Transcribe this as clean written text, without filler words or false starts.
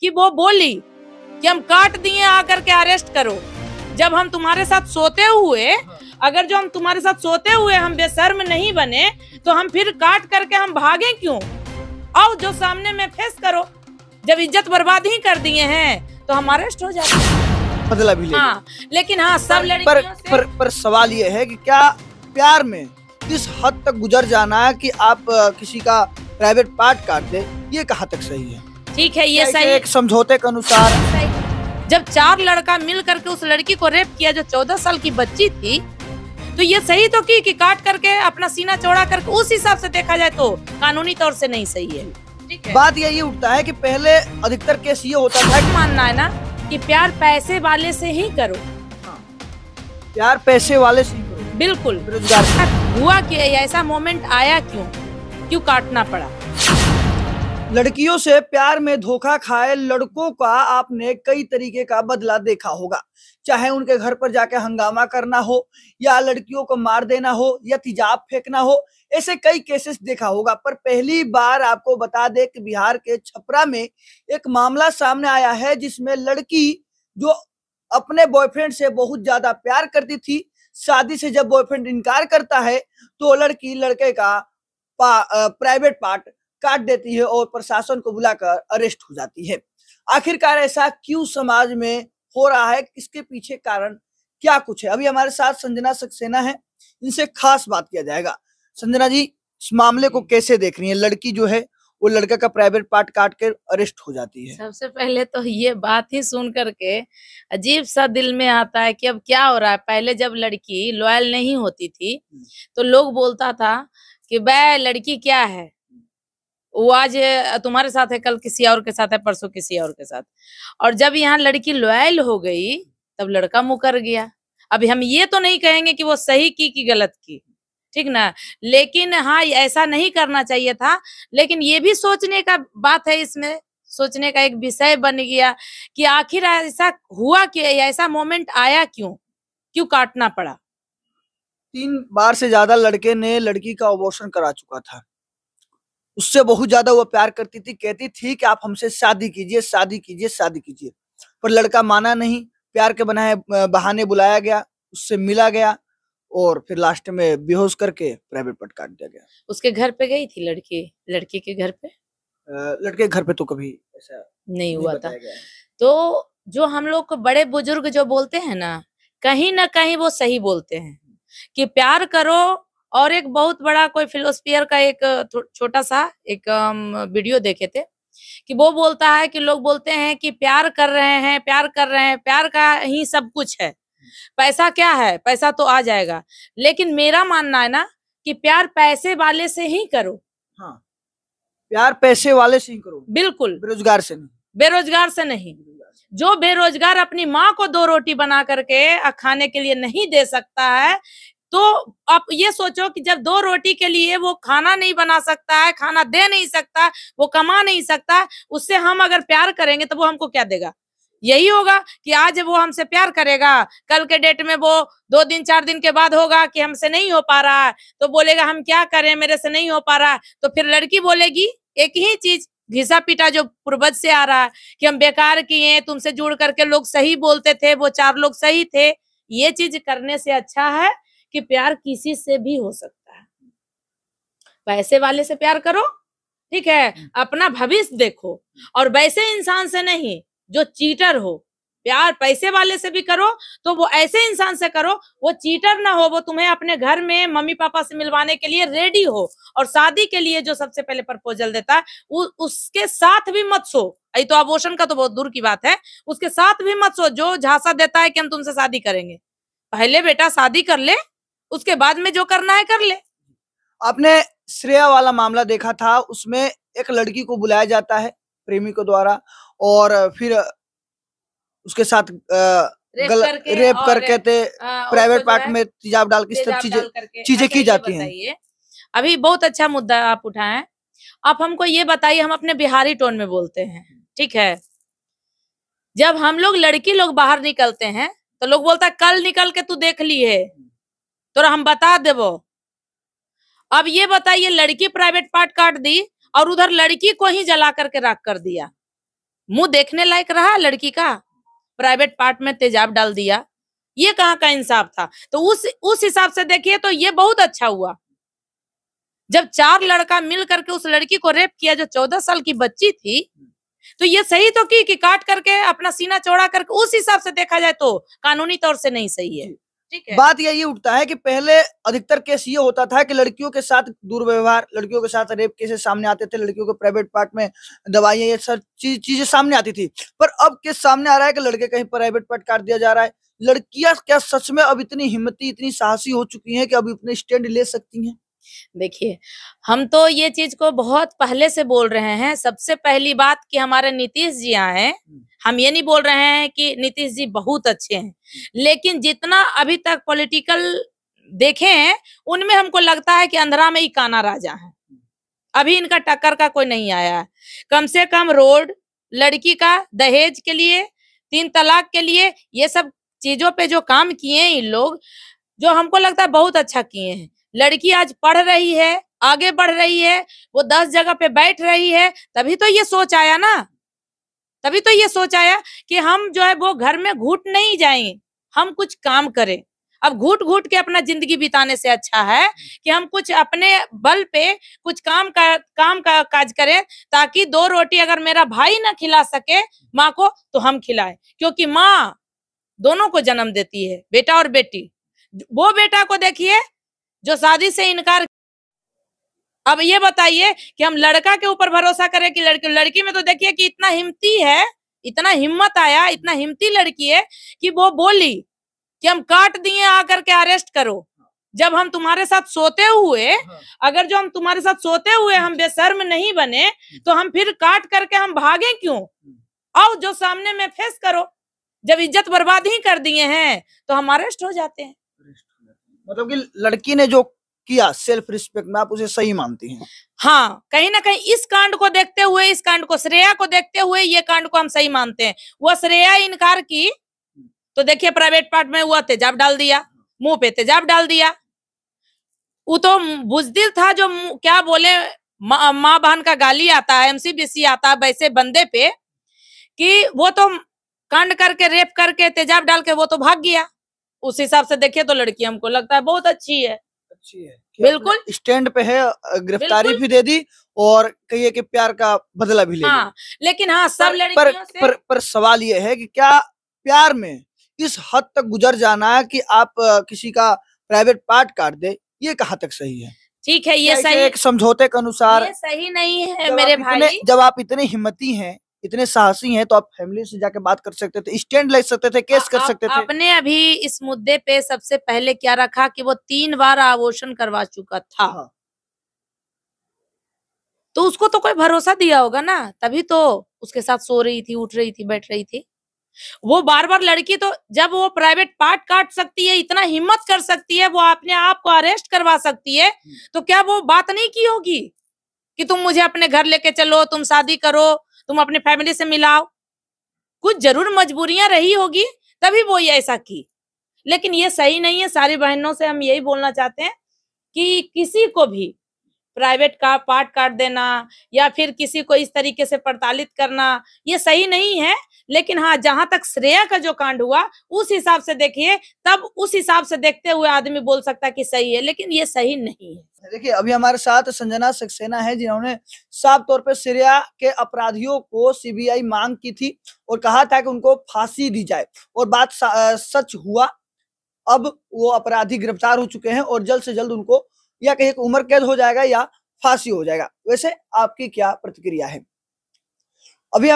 कि वो बोली कि हम काट दिए, आकर के अरेस्ट करो। जब हम तुम्हारे साथ सोते हुए, अगर जो हम तुम्हारे साथ सोते हुए हम बेशर्म नहीं बने, तो हम फिर काट करके हम भागे क्यों? आओ जो सामने में फेस करो। जब इज्जत बर्बाद ही कर दिए हैं तो हम अरेस्ट हो जाते हैं, बदला भी लेंगे। हाँ, लेकिन हाँ सब लड़कियों से पर सवाल ये है कि क्या प्यार में किस हद तक गुजर जाना है कि आप किसी का प्राइवेट पार्ट काट दे, ये कहाँ तक सही है? ठीक है, ये सही, एक समझौते के अनुसार जब 4 लड़का मिल करके उस लड़की को रेप किया जो 14 साल की बच्ची थी, तो ये सही तो की कि काट करके अपना सीना चौड़ा करके, उस हिसाब से देखा जाए तो कानूनी तौर से नहीं सही है। ठीक है, बात यही उठता है कि पहले अधिकतर केस ये होता था, मानना है ना कि प्यार पैसे वाले से ही करो। प्यार पैसे वाले से ही करो, बिल्कुल। बेरोजगार हुआ कि ऐसा मोमेंट आया क्यों काटना पड़ा? लड़कियों से प्यार में धोखा खाए लड़कों का आपने कई तरीके का बदला देखा होगा, चाहे उनके घर पर जाके हंगामा करना हो, या लड़कियों को मार देना हो, या तेजाब फेंकना हो, ऐसे कई केसेस देखा होगा। पर पहली बार आपको बता दे कि बिहार के छपरा में एक मामला सामने आया है जिसमें लड़की जो अपने बॉयफ्रेंड से बहुत ज्यादा प्यार करती थी, शादी से जब बॉयफ्रेंड इनकार करता है तो लड़की लड़के का प्राइवेट पार्ट काट देती है और प्रशासन को बुलाकर अरेस्ट हो जाती है। आखिरकार ऐसा क्यों समाज में हो रहा है, इसके पीछे कारण क्या कुछ है? अभी हमारे साथ संजना सक्सेना है, इनसे खास बात किया जाएगा। संजना जी, इस मामले को कैसे देख रही है? लड़की जो है वो लड़का का प्राइवेट पार्ट काट कर अरेस्ट हो जाती है। सबसे पहले तो ये बात ही सुन करके अजीब सा दिल में आता है कि अब क्या हो रहा है। पहले जब लड़की लॉयल नहीं होती थी तो लोग बोलता था कि बे लड़की क्या है, वो आज तुम्हारे साथ है, कल किसी और के साथ है, परसों किसी और के साथ। और जब यहाँ लड़की लॉयल हो गई तब लड़का मुकर गया। अभी हम ये तो नहीं कहेंगे कि वो सही की कि गलत की, ठीक ना, लेकिन हाँ ऐसा नहीं करना चाहिए था। लेकिन ये भी सोचने का बात है, इसमें सोचने का एक विषय बन गया कि आखिर ऐसा हुआ कि ऐसा मोमेंट आया क्यों काटना पड़ा। 3 बार से ज्यादा लड़के ने लड़की का अबॉर्शन करा चुका था, उससे बहुत ज्यादा वो प्यार करती थी, कहती थी कि आप हमसे शादी कीजिए, शादी कीजिए, शादी कीजिए, पर लड़का माना नहीं। प्यार के बहाने बुलाया गया, उससे मिला गया और फिर लास्ट में बेहोश करके प्राइवेट पार्ट काट दिया गया। उसके घर पे गई थी लड़की के घर पे? लड़के के घर पे तो कभी ऐसा नहीं हुआ था। तो जो हम लोग को बड़े बुजुर्ग जो बोलते हैं ना कहीं वो सही बोलते हैं कि प्यार करो। और एक बहुत बड़ा कोई फिलोसफियर का एक छोटा सा एक वीडियो देखे थे कि वो बोलता है कि लोग बोलते हैं कि प्यार कर रहे हैं, प्यार का ही सब कुछ है, पैसा क्या है, पैसा तो आ जाएगा। लेकिन मेरा मानना है ना कि प्यार पैसे वाले से ही करो। हाँ, प्यार पैसे वाले से ही करो, बिल्कुल, बेरोजगार से नहीं। बेरोजगार से नहीं। जो बेरोजगार अपनी माँ को 2 रोटी बना करके खाने के लिए नहीं दे सकता है, तो आप ये सोचो कि जब 2 रोटी के लिए वो खाना नहीं बना सकता है, खाना दे नहीं सकता, वो कमा नहीं सकता, उससे हम अगर प्यार करेंगे तो वो हमको क्या देगा? यही होगा कि आज वो हमसे प्यार करेगा, कल के डेट में वो 2 दिन 4 दिन के बाद होगा कि हमसे नहीं हो पा रहा है तो बोलेगा हम क्या करें, मेरे से नहीं हो पा रहा है। तो फिर लड़की बोलेगी एक ही चीज, घिसा पीटा जो पूर्वज से आ रहा है कि हम बेकार किए, तुमसे जुड़ करके लोग सही बोलते थे, वो 4 लोग सही थे। ये चीज करने से अच्छा है कि प्यार किसी से भी हो सकता है। पैसे वाले से प्यार करो, ठीक है, अपना भविष्य देखो, और वैसे इंसान से नहीं जो चीटर हो। प्यार पैसे वाले से भी करो तो वो ऐसे इंसान से करो वो चीटर ना हो, वो तुम्हें अपने घर में मम्मी पापा से मिलवाने के लिए रेडी हो, और शादी के लिए जो सबसे पहले प्रपोजल देता है उसके साथ भी मत सो। ये तो अबॉर्शन का तो बहुत दूर की बात है, उसके साथ भी मत सो जो झांसा देता है कि हम तुमसे शादी करेंगे। पहले बेटा शादी कर ले, उसके बाद में जो करना है कर ले। आपने श्रेया वाला मामला देखा था, उसमें एक लड़की को बुलाया जाता है प्रेमी को द्वारा और फिर उसके साथ रेप करके प्राइवेट पार्ट में तेजाब डाल के सब चीजें की जाती हैं। अभी बहुत अच्छा मुद्दा आप उठाएं। आप हमको ये बताइए, हम अपने बिहारी टोन में बोलते हैं, ठीक है, जब हम लोग लड़की लोग बाहर निकलते हैं तो लोग बोलता है कल निकल के तू देख ली है तो हम बता देबो। अब ये बताइए, लड़की प्राइवेट पार्ट काट दी और उधर लड़की को ही जला करके राख कर दिया, मुंह देखने लायक रहा लड़की का? प्राइवेट पार्ट में तेजाब डाल दिया, ये कहाँ का इंसाफ था? तो उस हिसाब से देखिए तो ये बहुत अच्छा हुआ जब 4 लड़का मिल करके उस लड़की को रेप किया जो 14 साल की बच्ची थी। तो ये सही तो की कि काट करके अपना सीना चौड़ा करके, उस हिसाब से देखा जाए तो कानूनी तौर से नहीं सही है। ठीक है, बात यही उठता है कि पहले अधिकतर केस ये होता था कि लड़कियों के साथ दुर्व्यवहार, लड़कियों के साथ रेप केसेस सामने आते थे, लड़कियों के प्राइवेट पार्ट में दवाइयां, ये सब चीजें सामने आती थी। पर अब केस सामने आ रहा है कि लड़के कहीं प्राइवेट पार्ट काट दिया जा रहा है। लड़कियां क्या सच में अब इतनी हिम्मती, इतनी साहसी हो चुकी हैं कि अब अपने स्टैंड ले सकती हैं? देखिए, हम तो ये चीज को बहुत पहले से बोल रहे हैं। सबसे पहली बात कि हमारे नीतीश जी आए हैं, हम ये नहीं बोल रहे हैं कि नीतीश जी बहुत अच्छे हैं, लेकिन जितना अभी तक पॉलिटिकल देखे हैं उनमें हमको लगता है कि अंधरा में ही काना राजा है। अभी इनका टक्कर का कोई नहीं आया है। कम से कम रोड, लड़की का दहेज के लिए, 3 तलाक के लिए, ये सब चीजों पे जो काम किए हैं इन लोग, जो हमको लगता है बहुत अच्छा किए हैं। लड़की आज पढ़ रही है, आगे बढ़ रही है, वो 10 जगह पे बैठ रही है, तभी तो ये सोच आया ना, तभी तो ये सोच आया कि हम जो है वो घर में घुट नहीं जाएंगे, हम कुछ काम करें। अब घुट घुट के अपना जिंदगी बिताने से अच्छा है कि हम कुछ अपने बल पे कुछ काम का काज करें, ताकि 2 रोटी अगर मेरा भाई ना खिला सके माँ को तो हम खिलाएं, क्योंकि माँ दोनों को जन्म देती है, बेटा और बेटी। वो बेटा को देखिए जो शादी से इनकार। अब ये बताइए कि हम लड़का के ऊपर भरोसा करें कि लड़की में तो देखिए कि इतना हिम्मती है, इतना हिम्मत आया, इतना हिम्मती लड़की है कि वो बोली कि हम काट दिए, आकर के अरेस्ट करो। जब हम तुम्हारे साथ सोते हुए, अगर जो हम तुम्हारे साथ सोते हुए हम बेशर्म नहीं बने तो हम फिर काट करके हम भागे क्यों? आओ जो सामने में फेस करो। जब इज्जत बर्बाद ही कर दिए हैं तो हम अरेस्ट हो जाते हैं। मतलब कि लड़की ने जो किया सेल्फ रिस्पेक्ट में, आप उसे सही मानती हैं? हाँ, कहीं ना कहीं इस कांड को देखते हुए, इस कांड को, श्रेया को देखते हुए ये कांड को हम सही मानते हैं। वो श्रेया इनकार की तो देखिए प्राइवेट पार्ट में हुआ, तेजाब डाल दिया, मुंह पे तेजाब डाल दिया। वो तो बुजदिल था जो क्या बोले, माँ बहन का गाली आता है, MCBC आता है वैसे बंदे पे, कि वो तो कांड करके, रेप करके, तेजाब डाल के वो तो भाग गया। उस हिसाब से देखिए तो लड़की हमको लगता है बहुत अच्छी है। अच्छी है, बिल्कुल स्टैंड पे है, गिरफ्तारी भी दे दी और कहिए कि प्यार का बदला भी ले लिया। हाँ, लेकिन हाँ सब लड़कियों से पर सवाल ये है कि क्या प्यार में इस हद तक गुजर जाना कि आप किसी का प्राइवेट पार्ट काट दे, ये कहाँ तक सही है? ठीक है, ये सही, एक समझौते के अनुसार ये सही नहीं है मेरे भाई। जब आप इतने हिम्मती हैं, इतने साहसी हैं, तो आप फैमिली से जाके बात कर सकते थे, स्टैंड ले सकते थे, केस कर सकते थे। आपने अभी इस मुद्दे पे सबसे पहले क्या रखा कि वो 3 बार अबॉर्शन करवा चुका था। हाँ। तो उसको तो कोई भरोसा दिया होगा ना, तभी तो उसके साथ सो रही थी, उठ रही थी, बैठ रही थी। वो बार-बार लड़की तो जब वो प्राइवेट पार्ट काट सकती है, इतना हिम्मत कर सकती है, वो अपने आप को अरेस्ट करवा सकती है, तो क्या वो बात नहीं की होगी कि तुम मुझे अपने घर लेके चलो, तुम शादी करो, तुम अपनी फैमिली से मिलाओ? कुछ जरूर मजबूरियां रही होगी, तभी वो ये ऐसा की। लेकिन ये सही नहीं है। सारी बहनों से हम यही बोलना चाहते हैं कि किसी को भी प्राइवेट का पार्ट काट देना या फिर किसी को इस तरीके से प्रताड़ित करना, ये सही नहीं है। लेकिन हाँ, जहां तक श्रेया का जो कांड हुआ उस हिसाब से देखिए, तब उस हिसाब से देखते हुए आदमी बोल सकता है कि सही है, लेकिन ये सही नहीं है। देखिए, अभी हमारे साथ संजना सक्सेना है, जिन्होंने साफ तौर पे श्रेया के अपराधियों को CBI मांग की थी और कहा था कि उनको फांसी दी जाए, और बात सच हुआ। अब वो अपराधी गिरफ्तार हो चुके हैं और जल्द से जल्द उनको या कहीं उम्र कैद हो जाएगा या फांसी हो जाएगा। वैसे आपकी क्या प्रतिक्रिया है? अभी